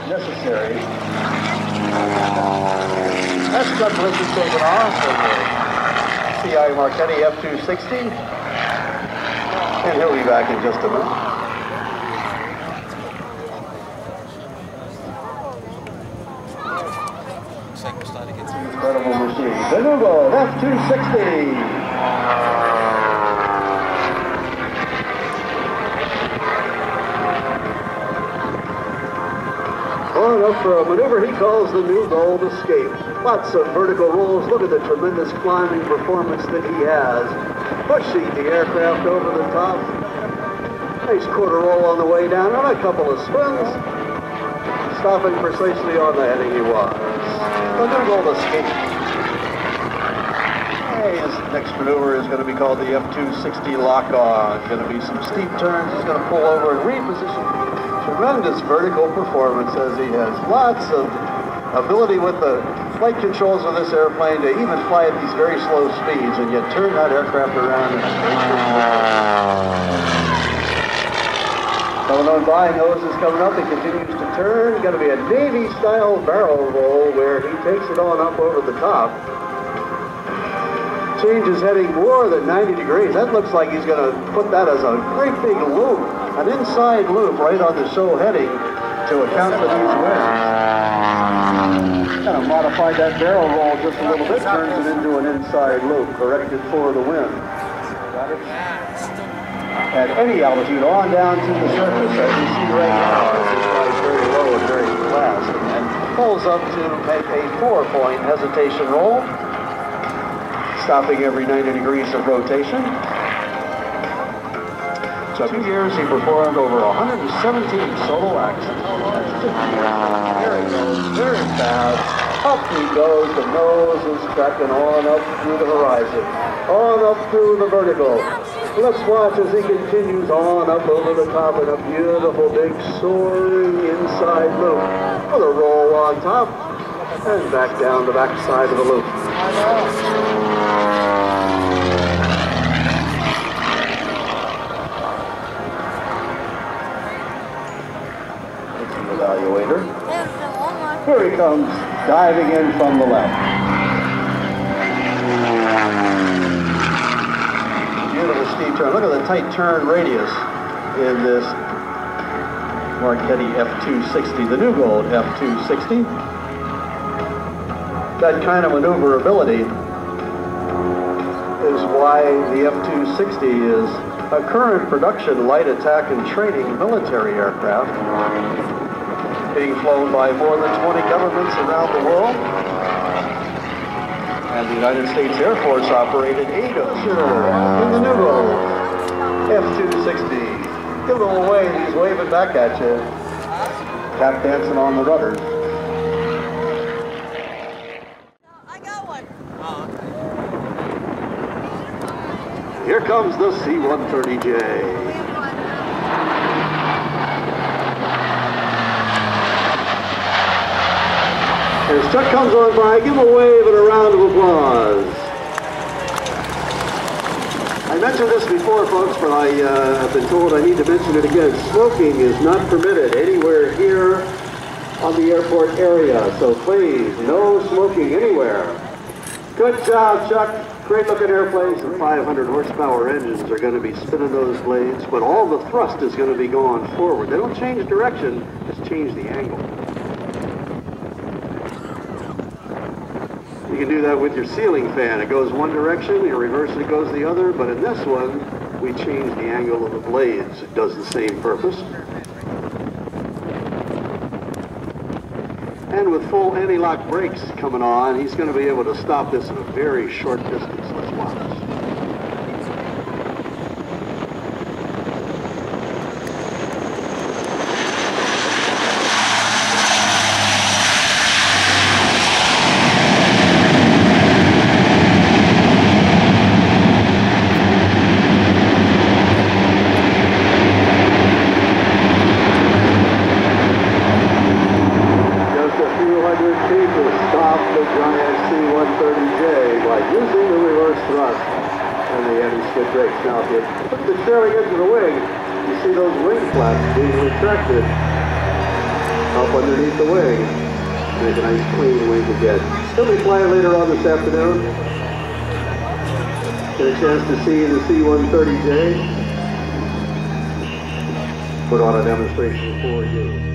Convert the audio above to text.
necessary. That's got Lischer taken off from the CI Marchetti F-260. And he'll be back in just a minute. Incredible machine. The Rhode F-260. On up for a maneuver he calls the New Gold Escape. Lots of vertical rolls. Look at the tremendous climbing performance that he has. Pushing the aircraft over the top. Nice quarter roll on the way down and a couple of spins. Stopping precisely on the heading he was. The New Gold Escape. His next maneuver is going to be called the F-260 lock-on. Going to be some steep turns. He's going to pull over and reposition. Tremendous vertical performance as he has lots of ability with the flight controls of this airplane to even fly at these very slow speeds and yet turn that aircraft around in a very coming on by, nose is coming up, he continues to turn. Going to be a Navy-style barrel roll where he takes it on up over the top. Changes heading more than 90 degrees. That looks like he's going to put that as a great big loop, an inside loop right on the show heading to account for these winds. Kind of modified that barrel roll just a little bit, turns it into an inside loop, corrected for the wind. Got it? At any altitude, on down to the surface, as you see right now, it flies very low and very fast, and pulls up to make a 4-point hesitation roll, stopping every 90 degrees of rotation. So 2 years he performed over 117 solo acts. There he goes, very fast. Up he goes, the nose is tracking on up through the horizon, on up through the vertical. Let's watch as he continues on up over the top in a beautiful big soaring inside loop with a roll on top and back down the back side of the loop. It's an evaluator. Here he comes, diving in from the left. Beautiful steep turn. Look at the tight turn radius in this Marchetti F-260, the New Gold F-260. That kind of maneuverability is why the F-260 is a current production light attack and training military aircraft, being flown by more than 20 governments around the world. And the United States Air Force operated Airshow in the New Gold F-260. Give a little wave, he's waving back at you. Tap dancing on the rudder. I got one. Here comes the C-130J. As Chuck comes on by, give him a wave and a round of applause. I mentioned this before, folks, but I've been told I need to mention it again. Smoking is not permitted anywhere here on the airport area, so please, no smoking anywhere. Good job, Chuck. Great looking airplanes and 500 horsepower engines are going to be spinning those blades, but all the thrust is going to be going forward. They don't change direction, just change the angle. You can do that with your ceiling fan. It goes one direction, you reverse it, goes the other, but in this one, we change the angle of the blades. It does the same purpose. And with full anti-lock brakes coming on, he's going to be able to stop this in a very short distance. Let's watch. Now, if you put the trailing edge of the wing, you see those wing flaps being retracted. How up underneath the wing. Make a nice clean wing again. He'll be flying later on this afternoon. Get a chance to see the C-130J. Put on a demonstration for you.